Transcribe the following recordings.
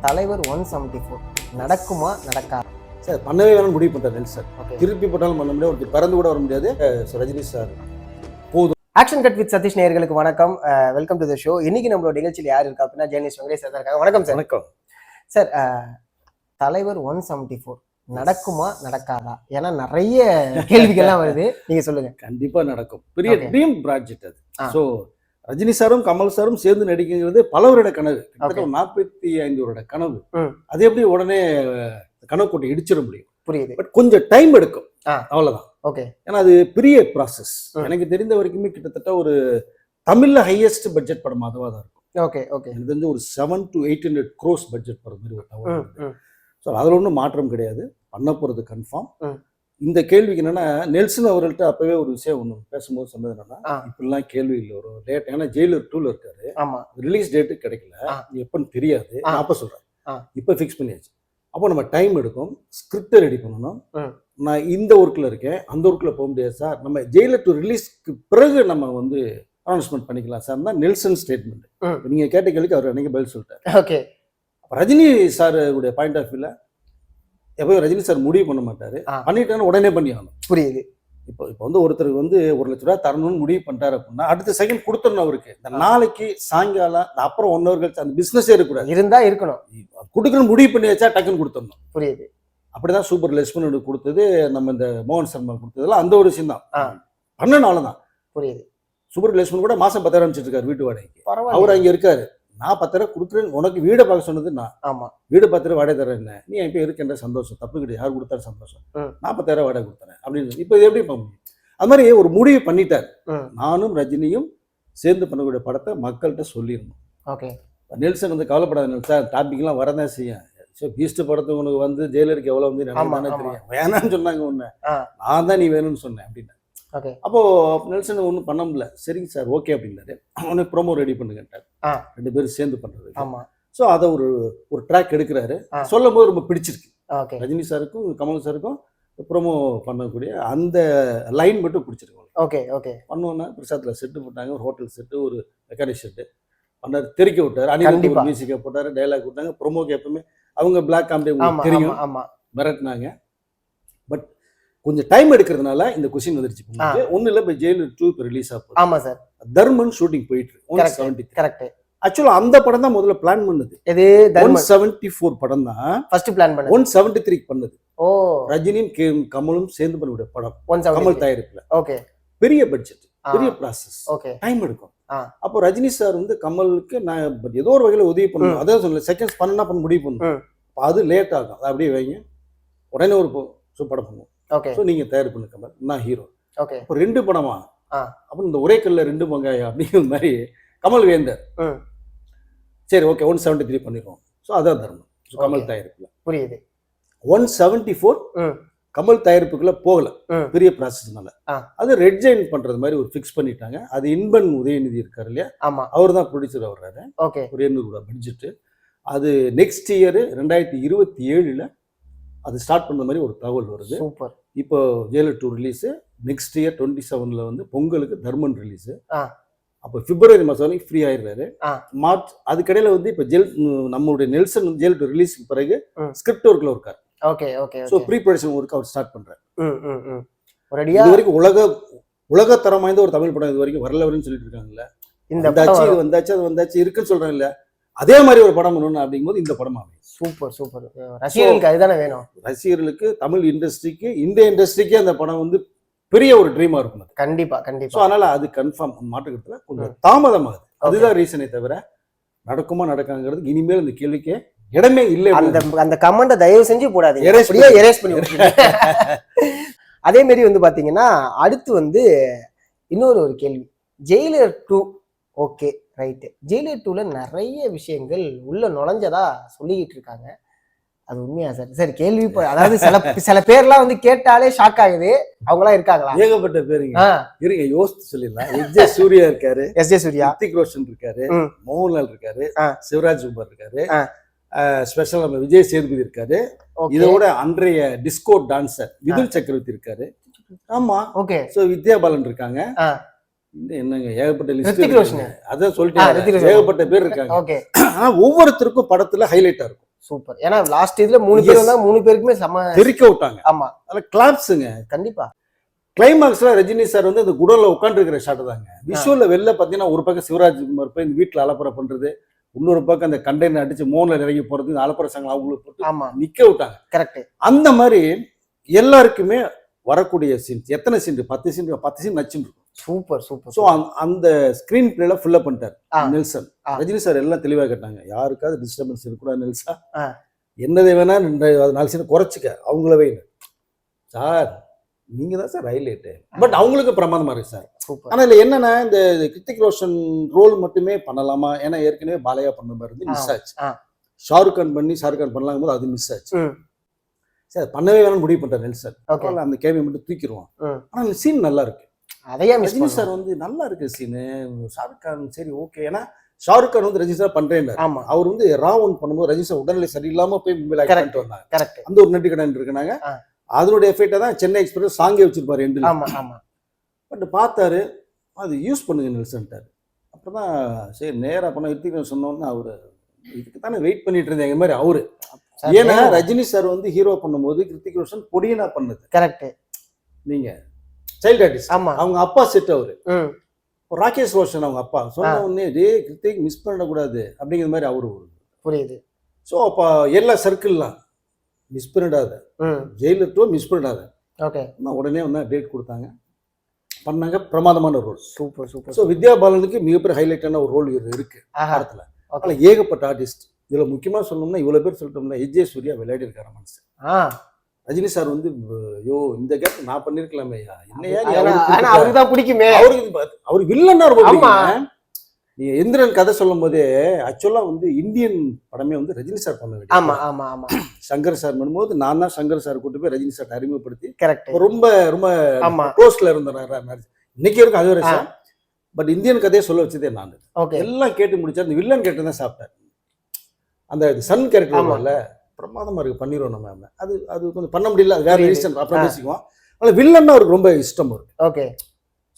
தலைவர் 174 நடக்குமா நடக்காது? சார் பண்ணவே வேணும்னு முடிவு பண்ணுறாரு நெல்சன். திருப்பி போட்டாலும் பண்ண முடியாது, ஒருத்தர் பறந்து கூட வர முடியாது. ரஜினி சார் போதும். ஆக்ஷன் கட் வித் சதீஷ் நேயர்களுக்கு வணக்கம். Welcome to the show. இன்னைக்கு நம்மளோட நிகழ்ச்சியில் யார் இருக்கா அப்படின்னா ஜெர்னலிஸ்ட் வெங்கடேஷ் சார் இருக்காங்க. வணக்கம் சார். வணக்கம் சார். தலைவர் 174 நடக்குமா நடக்காதா? ஏன்னா நிறைய கேள்விகள்லாம் வருது, நீங்க சொல்லுங்க. கண்டிப்பா நடக்கும். பெரிய ட்ரீம் ப்ராஜெக்ட் அது. ஸோ ரஜினி சாரும் கமல் சாரும் சேர்ந்து நடிக்கிறது பலவரோட கனவு, கிட்டத்தட்ட 45 வருட கனவு. அது எப்படி உடனே கனவு கொண்டு இடிச்சிட முடியும்? புரியுது. பட் கொஞ்சம் டைம் எடுக்கும், அவ்வளவுதான். ஓகே. ஏன்னா அது பெரிய ப்ராசஸ். எனக்கு தெரிந்த வரைக்குமே கிட்டத்தட்ட ஒரு தமிழ்ல ஹையஸ்ட் பட்ஜெட் படம் அதுவா தான் இருக்கும். Okay okay. இது வந்து ஒரு 700 to 800 crores பட்ஜெட் படம் மாதிரி ஒரு தகவல். ஸோ அதில் ஒன்றும் மாற்றம் கிடையாது, பண்ண போகிறது கன்ஃபார்ம். இந்த கேள்விக்கு என்னன்னா, நெல்சன் அவர்கள்ட்ட அப்பவே ஒரு விஷயம் ஒன்று பேசும்போது சொன்னது என்னன்னா, இப்படிலாம் கேள்வி இல்லை, ஒரு டேட். ஏன்னா ஜெயிலர் 2ல இருக்காரு, ரிலீஸ் டேட்டு கிடைக்கல, எப்பன்னு தெரியாது. நான் அப்போ சொல்றேன், இப்போ ஃபிக்ஸ் பண்ணியாச்சு. அப்போ நம்ம டைம் எடுக்கும், ஸ்கிரிப்டை ரெடி பண்ணணும். நான் இந்த ஒர்க்கில் இருக்கேன், அந்த ஒர்க்கில் போக முடியாது சார், நம்ம ஜெயிலர் 2 ரிலீஸ்க்கு பிறகு நம்ம வந்து அனௌன்ஸ்மெண்ட் பண்ணிக்கலாம் சார் தான் நெல்சன் ஸ்டேட்மெண்ட். நீங்க கேட்ட கேள்விக்கு அவர் அன்னைக்கு பதில் சொல்லிட்டார். ஓகே. ரஜினி சாருடைய பாயிண்ட் ஆஃப் வியூல எப்பவும் ரஜினி சார் முடிவு பண்ண மாட்டாரு, பண்ணிட்டான்னு உடனே பண்ணிடணும். புரியுது. இப்போ வந்து ஒருத்தருக்கு வந்து 1 லட்ச ரூபா தரணும்னு முடிவு பண்ணிட்டாரு அப்படின்னா அடுத்த செகண்ட் கொடுத்துடணும் அவருக்கு. இந்த நாளைக்கு சாயங்காலம் அப்புறம் 1 hour கழிச்சு அந்த பிசினஸே இருக்கக்கூடாது, இருந்தா இருக்கணும். கொடுக்கணும் முடிவு பண்ணி வச்சா டக்குன்னு கொடுத்துடணும். புரியுது. அப்படிதான் சூப்பர் லட்சுமணன் கொடுத்தது, நம்ம இந்த மோகன் சர்மா கொடுத்ததெல்லாம் அந்த ஒரு விஷயம் தான் பண்ணனால தான். புரியுது. சூப்பர் லட்சுமணன் கூட மாசம் 10,000 அமைச்சிட்டு இருக்காரு வீட்டு வாடகைக்கு. அவர் அங்க இருக்காரு, நான் 10,000 கொடுக்குறேன், உனக்கு வீடை பார்க்க சொன்னது நான். ஆமா, வீடு 10,000 வாடகை தரேன், என்ன நீ இப்போ இருக்கின்ற சந்தோஷம், தப்பு கிடையாது, யார் கொடுத்தாலும் சந்தோஷம், நான் 10,000 வாடகை கொடுத்தேன் அப்படின்னு. இப்போ இது எப்படி பண்ண முடியும்? அது மாதிரி ஒரு முடிவு பண்ணிட்டார். நானும் ரஜினியும் சேர்ந்து பண்ணக்கூடிய படத்தை மக்கள்கிட்ட சொல்லிடணும். ஓகே. நெல்சன் வந்து கவலைப்படாத நெல்சன், டாபிக்லாம் வரதான் செய்யும். ஸோ பீஸ்ட் படத்துக்கு உனக்கு வந்து ஜெயிலருக்கு எவ்வளோ வந்து தெரியும், வேணான்னு சொன்னாங்க ஒன்று, நான் தான் நீ வேணும்னு சொன்னேன் அப்படின்னு. அப்போ நெல்சன் ஒன்றும் பண்ண முடியல. சரிங்க சார் ஓகே அப்படின்னாரு. உனக்கு ப்ரோமோ ரெடி பண்ணுங்கட்டார், 2 பேரும் சேர்ந்து பண்றது. ஸோ அதை ஒரு ட்ராக் எடுக்கிறாரு. சொல்லும் போது ரொம்ப பிடிச்சிருக்கு ரஜினி சாருக்கும் கமல் சாருக்கும். ப்ரோமோ பண்ணக்கூடிய அந்த லைன் மட்டும் பிடிச்சிருக்கு. Okay okay. பண்ணோன்னா பிரசாத்தில் செட்டு போட்டாங்க, ஒரு ஹோட்டல் செட்டு, ஒரு மெக்கானிக் செட்டு பண்ணார், தெரிக்க விட்டார், அனில் மியூசிக்கை போட்டார், டைலாக் விட்டாங்க. ப்ரோமோக்கு எப்பவுமே அவங்க பிளாக் காமெடி தெரியும், மிரட்டினாங்க. பட் கொஞ்சம் டைம் எடுக்கிறதுனால இந்த கொஸ்டின் வந்துருச்சு. ஒன்றும் இல்லை, இப்போ ஜெயிலர் 2 இப்போ ரிலீஸ் ஆகும். ஆமா சார். தர்மன் ஷூட்டிங் போயிட்டு இருக்கு. 173 கரெக்ட். ஆக்சுவலா அந்த படம் தான் முதல்ல பிளான் பண்ணது. இது 174 படம் தான் ஃபர்ஸ்ட் பிளான் பண்ணது. 173 பண்ணது. ஓ, ரஜினியும் கமலும் சேர்ந்து பண்ணக்கூடிய படம், கமல் தயாரிப்புல. ஓகே. பெரிய பட்ஜெட், பெரிய ப்ராசஸ், ஓகே, டைம் எடுக்கும். அப்போ ரஜினி சார் வந்து கமலுக்கு நான் ஏதோ ஒரு வகையில உதவி பண்ணணும், அதான் சொல்லல, செகண்ட்ஸ் பண்ணா பண்ண முடிவு பண்ணணும். அது லேட் ஆகும், அது அப்படியே வைங்க, உடனே ஒரு படம் பண்ணுவோம். ஓகே. ஸோ நீங்க தயார் பண்ணு கமல், நான் ஹீரோ. ஓகே. இப்போ 2 படமா, அப்புறம் இந்த ஒரே கல்ல 2 வெங்காயம் அப்படிங்கிற மாதிரி கமல் வேந்தர். சரி ஓகே, 173 பண்ணிடுவோம். ஸோ அதான் தர்மம் கமல் தயாரிப்புல. புரியுது. 174 கமல் தயாரிப்புக்குள்ள போகல, பெரிய ப்ராசஸ்னால. அது ரெட் ஜெயின் பண்றது மாதிரி ஒரு ஃபிக்ஸ் பண்ணிட்டாங்க. அது இன்பன் உதயநிதி இருக்காரு இல்லையா, அவர் தான் ப்ரொடியூசர் வர்றாரு. ஒரு 800 ரூபா பட்ஜெட். அது நெக்ஸ்ட் இயர் 2027ல அது ஸ்டார்ட் பண்ண மாதிரி ஒரு தகவல் வருது. சூப்பர். இப்போ ஜெயிலர் 2 ரிலீஸ், நெக்ஸ்ட் இயர் 27ல வந்து பொங்கலுக்கு தர்மன் ரிலீஸ். அப்போ பிப்ரவரி மாதம் வரைக்கும் ஃப்ரீ ஆயிடுறாரு. மார்ச் அதுக்கடையில வந்து இப்போ நம்மளுடைய நெல்சன் ஜெயில் 2 ரிலீஸ்க்கு பிறகு ஸ்கிரிப்ட் ஒர்க்ல இருக்காரு. Okay okay. So pre production work அவர் ஸ்டார்ட் பண்றாரு. இது வரைக்கும் உலக தரம் வாய்ந்த ஒரு தமிழ் படம் இது வரைக்கும் வரலன்னு சொல்லிட்டு இருக்காங்கல்ல. வந்தாச்சு அது வந்தாச்சு இருக்குன்னு சொல்றாங்க இல்ல, அதே மாதிரி ஒரு படம் பண்ணணும் அப்படிங்கும்போது இந்த படம் அமையும். Super super. ரசிகர்களுக்கு அதுதானே வேணும். ரசிகர்களுக்கு, தமிழ் இண்டஸ்ட்ரிக்கு, இந்த இண்டஸ்ட்ரிக்கே அந்த படம் வந்து பெரிய ஒரு ட்ரீமா இருக்கும். கண்டிப்பா கண்டிப்பா. ஸோ அதனால அது கன்ஃபார்ம், மாற்றுக்கிறதுல கொஞ்சம் தாமதமாகுது, அதுதான் ரீசனே தவிர நடக்குமா நடக்காங்கிறதுக்கு இனிமேல் இந்த கேள்விக்கே இடமே இல்லை. அந்த கமெண்ட தயவு செஞ்சு போடாதீங்க, எரேஸ் பண்ணி அதே மாதிரி வந்து பாத்தீங்கன்னா அடுத்து வந்து இன்னொரு கேள்வி, ஜெயிலர் 2 ஓகே ரைட்டு, ஜெயிலர் 2ல நிறைய விஷயங்கள் உள்ள நுழைஞ்சதா சொல்லிக்கிட்டு இருக்காங்க, அது உண்மையா சார்? சரி கேள்வி, அதாவது சில பேர்லாம் வந்து கேட்டாலே ஷாக் ஆகுது, அவங்களாம் இருக்காங்களா? ஏகப்பட்ட பேருங்க இருங்க, யோசித்து சொல்லிடலாம். எஸ்.ஜே. சூர்யா இருக்காரு, ரித்திக் ரோஷன் இருக்காரு, மோகன்லால் இருக்காரு, சிவராஜ் குமார் இருக்காரு, ஸ்பெஷல் நம்ம விஜய் சேதுபதி இருக்காரு, இதோட அன்றைய டிஸ்கோ டான்சர் மிதுன் சக்கரவர்த்தி இருக்காரு. ஆமா ஓகே. சோ வித்யா பாலன் இருக்காங்க. என்னங்க ஏகப்பட்ட லிஸ்ட், அதான் சொல்லிட்டேன், ஏகப்பட்ட பேர் இருக்காங்க. ஆனா ஒவ்வொருத்தருக்கும் படத்துல ஹைலைட்டா இருக்கும். சூப்பர். ஏன்னா லாஸ்ட் இதுல 3 பேர் வந்தா 3 பேருக்குமே செம தெரிக்க விட்டாங்க. ஆமா அதுல கிளாப்ஸுங்க. கண்டிப்பா. கிளைமாக்ஸ்ல ரஜினி சார் வந்து அந்த குடோன்ல உட்கார்ந்து இருக்கிற ஷாட் தாங்க. விஷுவல்ல வெளில பாத்தீங்கன்னா ஒரு பக்கம் சிவராஜ்குமார் போய் இந்த வீட்டுல அலப்பறை பண்றது, இன்னொரு பக்கம் அந்த கண்டெய்னர் அடிச்சு மோன்ல இறங்கி போறது, இந்த அலப்பறை சங்க அவங்களுக்கு போட்டு ஆமா நிக்க விட்டாங்க. கரெக்ட். அந்த மாதிரி எல்லாருக்குமே வரக்கூடிய சீன்ஸ் எத்தனை சீன் 10 சீன் நச்சுன்னு இருக்கும். Super super. ஸோ அந்த ஸ்கிரீன் பிளேல ஃபுல்லா பண்ணிட்டார் நெல்சன். ரஜினி சார் எல்லாம் தெளிவா கேட்டாங்க, யாருக்காவது டிஸ்டர்பன்ஸ் இருக்கக்கூடாது நெல்சா, என்னதை வேணா 4 சீன் குறைச்சிக்க, அவங்களவே சார் நீங்க தான் சார் ஹைலைட்டு. பட் அவங்களுக்கு பிரமாதமா இருக்கு சார். ஆனா இதுல என்னன்னா இந்த கிருத்திக் ரோஷன் ரோல் மட்டுமே பண்ணலாமா, ஏன்னா ஏற்கனவே பாலையா பண்ண மாதிரி இருந்து மிஸ் ஆச்சு. ஷாருக் கான் பண்ணி ஷாருக் கான் பண்ணலாம் போது அது மிஸ் ஆச்சு. சார் பண்ணவே வேணும்னு முடிவு பண்ணிட்டார் நெல்சன். அந்த கேமியை மட்டும் தூக்கிடுவான். ஆனா இந்த சீன் நல்லா இருக்கு. அதையா ரஜினி சார் வந்து நல்லா இருக்கு சீனு. ஷாருக் கான் சரி ஓகே, ஏன்னா ஷாருக் கான் வந்து ரஜினி சார் பண்றேன். அவர் வந்து ராவன் பண்ணும்போது ரஜினி சார் உடல்நிலை சரியில்லாம போய் மும்பைல ஆக்ட் வந்தாங்க. அந்த ஒரு நெட்டு கடன் இருக்குனாங்க. அதனுடைய எஃபெக்டா தான் சென்னை எக்ஸ்பிரஸ் சாங்கே வச்சிருப்பாரு எண்டில். பட் பார்த்தாரு, அது யூஸ் பண்ணுங்க நெல்சன்ட்டாரு. அப்புறம் சரி நேரா பண்ண இருக்கு சொன்னோன்னு அவரு இதுக்கு தானே வெயிட் பண்ணிட்டு இருந்தேங்க மாதிரி அவரு. ஏன்னா ரஜினி சார் வந்து ஹீரோ பண்ணும்போது கிருத்திக் ரோஷன் பொடியனா பண்ணது கரெக்ட். நீங்க சைல்ட் ஆர்டிஸ்ட். அவங்க அப்பா செட் அவரு ராகேஷ் ரோஷன் அவங்க அப்பா சொன்ன உடனே டே கிருத்திக் மிஸ் பண்ணக்கூடாது அப்படிங்கிற மாதிரி அவரு புரியுது. ஸோ அப்போ எல்லா சர்க்கிள்லாம் மிஸ் பண்ணிடாத, ஜெயிலர் 2 மிஸ் பண்ணிடாத. ஓகே, உடனே வந்து டேட் கொடுத்தாங்க, பண்ணாங்க. பிரமாதமான ரோல். Super super. ஸோ வித்யா பாலனுக்கு மிகப்பெரிய ஹைலைட்டான ஒரு ரோல் இருக்கு படத்துல. அதில் ஏகப்பட்ட ஆர்டிஸ்ட். இதுல முக்கியமா சொல்லணும்னா இவ்வளவு பேர் சொல்லிட்டோம்னா எஜே சூர்யா விளையாடி இருக்காரு மனசு. ரஜினி சார் வந்து ஐயோ இந்த கேப் நான் பண்ணிருக்கலாமே, என்னையா அவருதான் பிடிக்குமே, அவரு வில்லன்னா ரொம்ப. நீங்க எந்திரன் கதை சொல்லும் போதே ஆக்சுவலா வந்து இந்தியன் படமே வந்து ரஜினி சார் பண்ண வேண்டியது. சங்கர் சார் பண்ணும்போது நான் தான் சங்கர் சார் கூட்டு போய் ரஜினி சார் அறிமுகப்படுத்தி ரொம்ப ரொம்ப க்ளோஸ்ல இருந்தேன். இன்னைக்கு இருக்கும் அது வரை சார். பட் இந்தியன் கதையை சொல்ல வச்சதே நான். எல்லாம் கேட்டு முடிச்சா அந்த வில்லன் கேட்டு தான் சாப்பிட்டார். அந்த சன் கேரக்டர் பிரமாதமா இருக்கு, பண்ணிடுவோம் நம்ம. அது அது கொஞ்சம் பண்ண முடியல, வேற ரீசன், அப்புறம் பேசிக்குவோம். அதனால வில்லன்னா அவருக்கு ரொம்ப இஷ்டம் இருக்கு. ஓகே.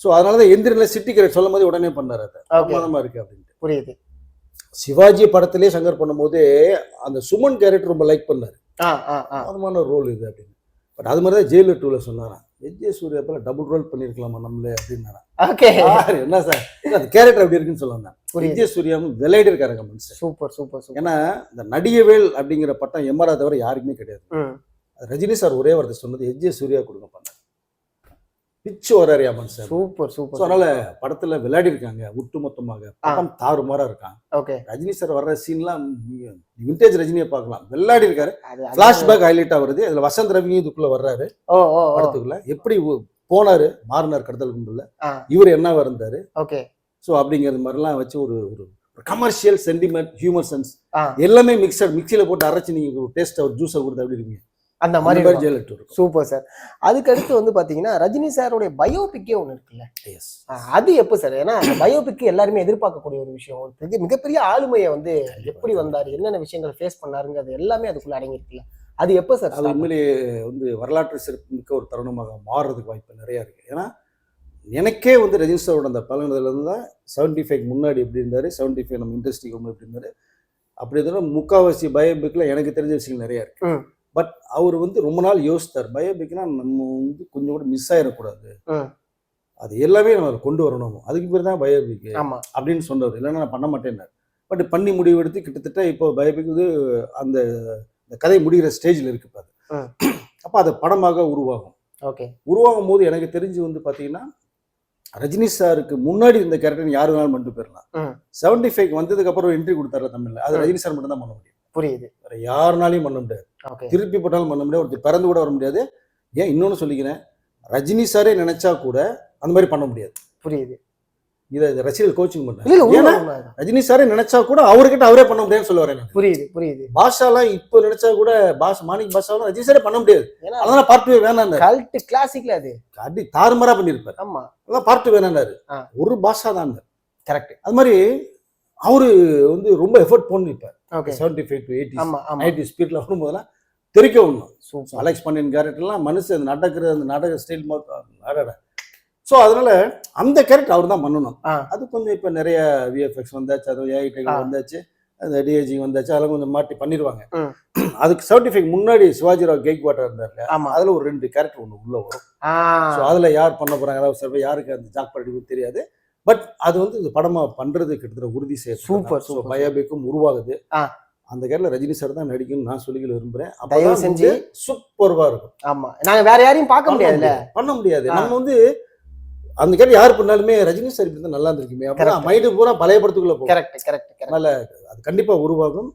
ஸோ அதனாலதான் எந்திரன்ல சிட்டி கேரக்டர் சொல்லும் போது உடனே பண்ணாரு. அது பிரமாதமா இருக்கு அப்படின்ட்டு புரியுது. சிவாஜி படத்திலே சங்கர் பண்ணும்போது அந்த சுமன் கேரக்டர் ரொம்ப லைக் பண்ணாரு. பிரமாதமான ரோல் இது அப்படின்னு. பட் அது மாதிரிதான் ஜெயிலர் 2ல சொன்னாராம், எஜே சூர்யா போல டபுள் ரோல் பண்ணிருக்கலாமா நம்மளே அப்படின்னாரா. என்ன சார் அந்த கேரக்டர் அப்படி இருக்குன்னு சொல்லலாம். எஜே சூர்யா விளையாடி இருக்காருங்க மனுஷன். Super super. ஏன்னா இந்த நடிகவேல் அப்படிங்கிற பட்டம் எம்ஆர்ஆ தவிர யாருக்குமே கிடையாது. ரஜினி சார் ஒரே வார்த்தை சொன்னது, எஜே சூர்யா கொடுங்க பண்ண பிச்சு வராரியா மனுஷன். Super super. அதனால படத்துல விளையாடி இருக்காங்க ஒட்டுமொத்தமாக. படம் தாறுமாறா இருக்காங்க. ஓகே. ரஜினி சார் வர்ற சீன்லாம் விண்டேஜ் ரஜினியை பார்க்கலாம், விளையாடி இருக்காரு. பிளாஷ்பேக் ஹைலைட்டா வருது. அதுல வசந்த் ரவி இதுக்குள்ள வர்றாரு படத்துக்குள்ள. எப்படி போனாரு மாறினார் கடத்தல் கும்பல்ல, இவர் என்னவா இருந்தாரு. ஓகே. ஸோ அப்படிங்கிறது மாதிரிலாம் வச்சு ஒரு ஒரு கமர்ஷியல் சென்டிமெண்ட் ஹியூமர் சென்ஸ் எல்லாமே மிக்சியில போட்டு அரைச்சு நீங்க டேஸ்ட் ஒரு ஜூஸை கொடுத்து அப்படி இருக்கீங்க அந்த மாதிரி. Super sir. அதுக்கு அடுத்து வந்து பாத்தீங்கன்னா ரஜினி சாரோட பயோபிக்கே ஒண்ணு இருக்குல்ல, அது எப்போ சார்? ஏன்னா பயோபிக் எல்லாருமே எதிர்பார்க்கக்கூடிய ஒரு விஷயம். மிகப்பெரிய ஆளுமையை வந்து எப்படி வந்தாரு, என்னென்ன விஷயங்களை ஃபேஸ் பண்ணாருங்கிறது எல்லாமே அதுக்குள்ள அடங்கி இருக்குல்ல, அது எப்போ சார்? அது உண்மையிலேயே வந்து வரலாற்று சிறப்புமிக்க ஒரு தருணமாக மாறுறதுக்கு வாய்ப்பு நிறைய இருக்கு. ஏன்னா எனக்கே வந்து ரஜினி சாரோட அந்த பழகுனதுல இருந்து தான் 75 முன்னாடி எப்படி இருந்தாரு, 75 நம்ம இண்டஸ்ட்ரிக்கு எப்படி இருந்தாரு, அப்படி இருந்தாலும் முக்காவாசி பயோபிக்ல எனக்கு தெரிஞ்ச விஷயங்கள் நிறைய இருக்கு. பட் அவர் வந்து ரொம்ப நாள் யோசித்தார், பயோபிக்னா நம்ம வந்து கொஞ்சம் கூட மிஸ் ஆயிடக்கூடாது, அது எல்லாமே நம்ம கொண்டு வரணும், அதுக்கு பேர் தான் பயோபிக் அப்படின்னு சொன்னவர். இல்லைன்னா நான் பண்ண மாட்டேன்னார். பட் பண்ணி முடிவு எடுத்து கிட்டத்தட்ட இப்போ பயோபிக் வந்து அந்த கதை முடிகிற ஸ்டேஜில் இருக்கு. அப்போ அது படமாக உருவாகும். ஓகே. உருவாகும் போது எனக்கு தெரிஞ்சு வந்து பார்த்தீங்கன்னா ரஜினி சாருக்கு முன்னாடி இந்த கேரக்டர் யாரு வேணாலும் பண்ணிட்டு போயிடலாம். 75 வந்ததுக்கு அப்புறம் என்ட்ரி கொடுத்தாரு தமிழ்ல, அது ரஜினி சார் மட்டும் தான் பண்ண முடியும். புரியுது. வேற யாருனாலையும் பண்ண முடியாது. திருப்பி போட்டாலும் பண்ண முடியாது, ஒருத்தர் பிறந்து கூட வர முடியாது. ஏன் இன்னொன்னு சொல்லிக்கிறேன், ரஜினி சாரே நினைச்சா கூட அந்த மாதிரி பண்ண முடியாது. புரியுது. இதை ரசிகர்கள் கோச்சிங் பண்றாங்க. ரஜினி சாரே நினைச்சா கூட அவர்கிட்ட அவரே பண்ண முடியாதுன்னு சொல்லுவாரு. புரியுது புரியுது. பாஷாலாம் இப்போ நினைச்சா கூட மாணிக் பாஷாலாம் ரஜினி சாரே பண்ண முடியாது. அதனால பார்ட் 2 வேணாம், கல்ட் கிளாசிக்ல அது அடி தாறுமாறா பண்ணிருப்பாரு. ஆமா, அதான் பார்ட் 2 வேணான்னாரு. ஒரு பாஷா தான் கரெக்ட். அது மாதிரி அவரு வந்து ரொம்ப எஃபர்ட் பண்ணிருப்பார். 75 to 80 ஸ்பீட்ல வரும்போதெல்லாம் தெரிக்க ஒண்ணும். அலெக்ஸ் பாண்டியன் கேரக்டர்லாம் மனுஷன் நடக்கிற அந்த நாடக ஸ்டைல் மாதிரி. ஸோ அதனால அந்த கேரக்டர் அவர் தான் பண்ணணும். அது கொஞ்சம் இப்போ நிறைய விஎஃப்எக்ஸ் வந்தாச்சு, அது ஏஐ வந்தாச்சு, அந்த டிஐஜி வந்தாச்சு, அதெல்லாம் கொஞ்சம் மாட்டி பண்ணிடுவாங்க. ம். அதுக்கு 75 முன்னாடி சிவாஜிராவ் கெய்க்வாட் இருந்தார்ல, ஆமா. அதுல ஒரு 2 கேரக்டர் ஒன்று உள்ள வரும். ஆ, ஸோ அதுல யார் பண்ண போறாங்க, அதாவது சில பேர் யாருக்கு அந்த ஜாக்பாட் அடிக்கும் தெரியாது. பட் அது வந்து இந்த படமா பண்றது கிட்டத்தட்ட உறுதி சூப்பர், ஸோ சூப்பர். பயோபிக்கும் உருவாகுது. ஆ. அந்த கேரக்டர் ரஜினி சார் தான் நடிக்கணும்னு நான் சொல்லிக்க விரும்புறேன். தயவு அப்பதான் செஞ்சு. வந்து சூப்பர்வா இருக்கும். ஆமா, நாங்க வேற யாரையும் பார்க்க முடியாதுல்ல. பண்ண முடியாது. ஆ. நம்ம வந்து அந்த கேரக்டர் யார் பண்ணாலுமே ரஜினி சார் இப்படி தான் நல்லா இருந்திருக்குமே, அப்பதான் Correct. மைண்டு பூரா பழைய படத்துக்குள்ள போகும். Correct correct correct. அதனால அது கண்டிப்பா உருவாகும்.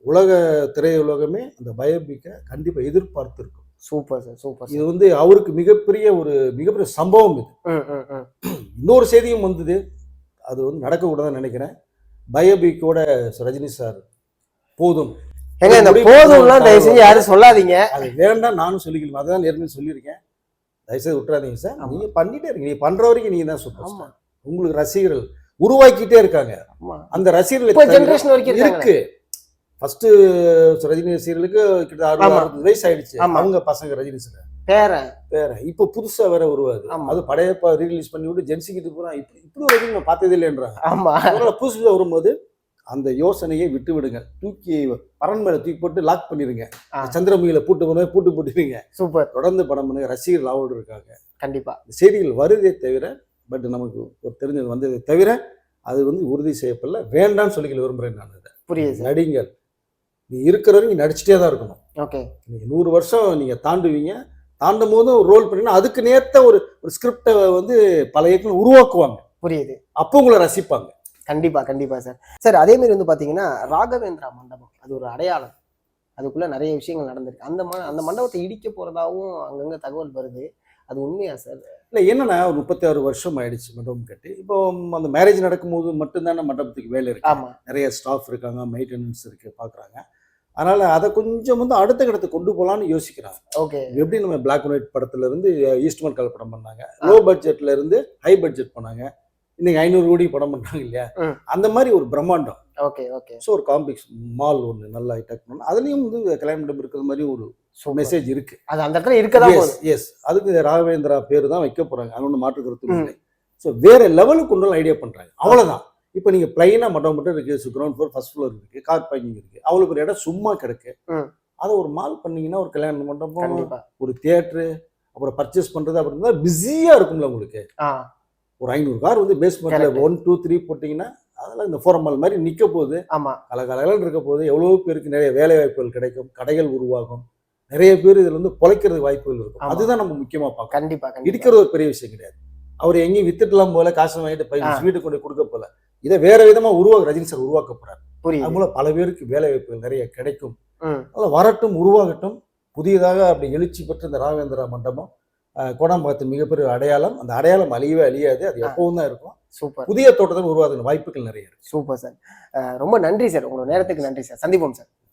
உலக திரையுலகமே அந்த பயோபிக்கை கண்டிப்பா எதிர்பார்த்து இருக்கும். சூப்பர் சார், சூப்பர் இது சார். வந்து அவருக்கு மிகப்பெரிய சம்பவம் இது. ம், ம், ம். இன்னொரு செய்தியும் வந்தது, அது வந்து நடக்கக்கூடாதுன்னு நினைக்கிறேன். பயோபிக்கோட ரஜினி சார் போதும், ஏங்க இந்த போதும்லாம் தயவு செஞ்சு யாரும் சொல்லாதீங்க. அது வேண்டாம் நானும் சொல்லிக்கலாம். அதான் ஏற்கனவே சொல்லியிருக்கேன். தயவுசெய்து விட்டுறாதீங்க சார். ஆமா. நீங்க பண்ணிட்டே இருக்கீங்க, நீங்க பண்ற வரைக்கும் நீங்க தான் சூப்பர் ஆமா, ஸ்டார். உங்களுக்கு ரசிகர்கள் உருவாக்கிட்டே இருக்காங்க. ஆமா. அந்த ரசிகர்கள் இப்போ ஜெனரேஷன் வரைக்கும் இருக்காங்க. இருக்கு. ஃபர்ஸ்ட் ரஜினி ரசிகர்களுக்கு கிட்ட 60 வயசு ஆயிடுச்சு. ஆமா. அவங்க பசங்க ரஜினி சார் பேரன். வேற. இப்போ புதுசா வேற உருவாது. ஆமா. அது படையப்பா ரீரிலீஸ் பண்ணி விட்டு ஜென்சிக்கிட்டு பூரா இப்படி ஒரு ரஜினி நான் பார்த்ததே இல்லைன்றாங்க. ஆமா, அதனால புதுசா வரும்போது அந்த யோசனையை விட்டு விடுங்க. தூக்கி பரன் மேல தூக்கி போட்டு லாக் பண்ணிருங்க. ஆ. சந்திரமுகில பூட்டு போட்டுருங்க. சூப்பர். தொடர்ந்து படம் பண்ணுங்க. ரசிகர்கள் ஆவோடு இருக்காங்க. கண்டிப்பா. இந்த செய்திகள் வருதே தவிர, பட் நமக்கு ஒரு தெரிஞ்சது வந்ததே தவிர அது வந்து உறுதி செய்யப்படல. வேண்டாம்னு சொல்லிக்க விரும்புறேன் நான். இதை புரியுது சார். நடிங்கள். நீ இருக்கிறவங்க நீ நடிச்சுட்டே தான் இருக்கணும். ஓகே. நீங்க 100 வருஷம் நீங்க தாண்டுவீங்க. தாண்டும் போது ஒரு ரோல் பண்ணீங்கன்னா அதுக்கு நேர்த்த ஒரு ஸ்கிரிப்டை வந்து பல இயக்குனர் உருவாக்குவாங்க. புரியுது. அப்போ உங்களை ரசிப்பாங்க. கண்டிப்பா கண்டிப்பா சார். சார் அதே மாதிரி வந்து பாத்தீங்கன்னா ராகவேந்திரா மண்டபம் அது ஒரு அடையாளம். அதுக்குள்ள நிறைய விஷயங்கள் நடந்திருக்கு. அந்த மண்டபத்தை இடிக்க போறதாவும் அங்கங்க தகவல் வருது. அது உண்மையா சார்? இல்லை என்னன்னா, ஒரு 36 வருஷம் ஆயிடுச்சு மண்டபம் கட்டி. இப்போ அந்த மேரேஜ் நடக்கும்போது மட்டும்தானே மண்டபத்துக்கு வேலை இருக்கு. ஆமா. நிறைய ஸ்டாஃப் இருக்காங்க, மெயின்டெனன்ஸ் இருக்கு, பார்க்குறாங்க. அதனால அதை கொஞ்சம் வந்து அடுத்த கட்டத்துக்கு கொண்டு போகலான்னு யோசிக்கிறாங்க. ஓகே. எப்படி நம்ம பிளாக் அண்ட் ஒயிட் படத்துல இருந்து ஈஸ்ட்மன் கால் படம் பண்ணாங்க, லோ பட்ஜெட்ல இருந்து ஹை பட்ஜெட் பண்ணாங்க, இன்னைக்கு 500 கோடி படம் பண்றாங்க இல்லையா, அந்த மாதிரி ஒரு பிரம்மாண்டம். Okay okay. ஸோ ஒரு காம்ப்ளெக்ஸ் மால் ஒன்று நல்லா ஹைடெக் பண்ணணும். அதுலயும் வந்து கல்யாண மண்டபம் இருக்கிற மாதிரி ஒரு மெசேஜ் இருக்கு. அது அந்த இடத்துல இருக்கதான் போகுது. எஸ், அதுக்கு ராகவேந்திரா பேரு தான் வைக்க போறாங்க. அது ஒன்று மாற்று கருத்து இல்லை. ஸோ வேற லெவலுக்கு கொண்டு ஐடியா பண்றாங்க. அவ்வளவுதான். இப்போ நீங்க பிளைனா மண்டபம் மட்டும் இருக்கு, கிரவுண்ட் ஃப்ளோர் ஃபர்ஸ்ட் ஃப்ளோர் இருக்கு, கார் பார்க்கிங் இருக்கு, அவ்வளவு ஒரு இடம் சும்மா கிடக்கு. அதை ஒரு மால் பண்ணீங்கன்னா ஒரு கல்யாண மண்டபம், ஒரு தியேட்டரு, அப்புறம் பர்ச்சேஸ் பண்றது அப்படின்னா பிஸியா இருக்கும்ல உங்களுக்கு. ஒரு 500 கார் வந்து பேஸ்மெண்ட்ல 1 2 3 போட்டீங்கன்னா அதெல்லாம் இந்த ஃபோரம் மால் மாதிரி நிக்க போகுது. ஆமா, கலகலன்னு இருக்க போது எவ்வளவு பேருக்கு நிறைய வேலை வாய்ப்புகள் கிடைக்கும், கடைகள் உருவாகும், நிறைய பேர் இதுல வந்து பொழைக்கிறதுக்கு வாய்ப்புகள் இருக்கும். அதுதான் நம்ம முக்கியமா பார்க்கணும். கண்டிப்பா. இருக்கிறது ஒரு பெரிய விஷயம் கிடையாது. அவர் எங்கேயும் வித்துட்டுலாம் போல, காசு வாங்கிட்டு வீட்டுக்கு கொண்டு கொடுக்க போல, இதை வேற விதமா ரஜினி சார் உருவாக்க போறாரு. அது மூலம் பல பேருக்கு வேலை வாய்ப்புகள் நிறைய கிடைக்கும். அதெல்லாம் வரட்டும், உருவாகட்டும். புதியதாக அப்படி எழுச்சி பெற்ற இந்த ராகவேந்திரா மண்டபம் கோடம்பாக்கத்தின் மிகப்பெரிய அடையாளம். அந்த அடையாளம் அழியவே அழியாது. அது எப்பவும் தான் இருக்கும். சூப்பர். புதிய தோட்டத்தில் உருவாத வாய்ப்புகள் நிறைய இருக்கு. Super sir. ரொம்ப நன்றி சார். உங்களோட நேரத்துக்கு நன்றி சார். சந்திப்போம் சார்.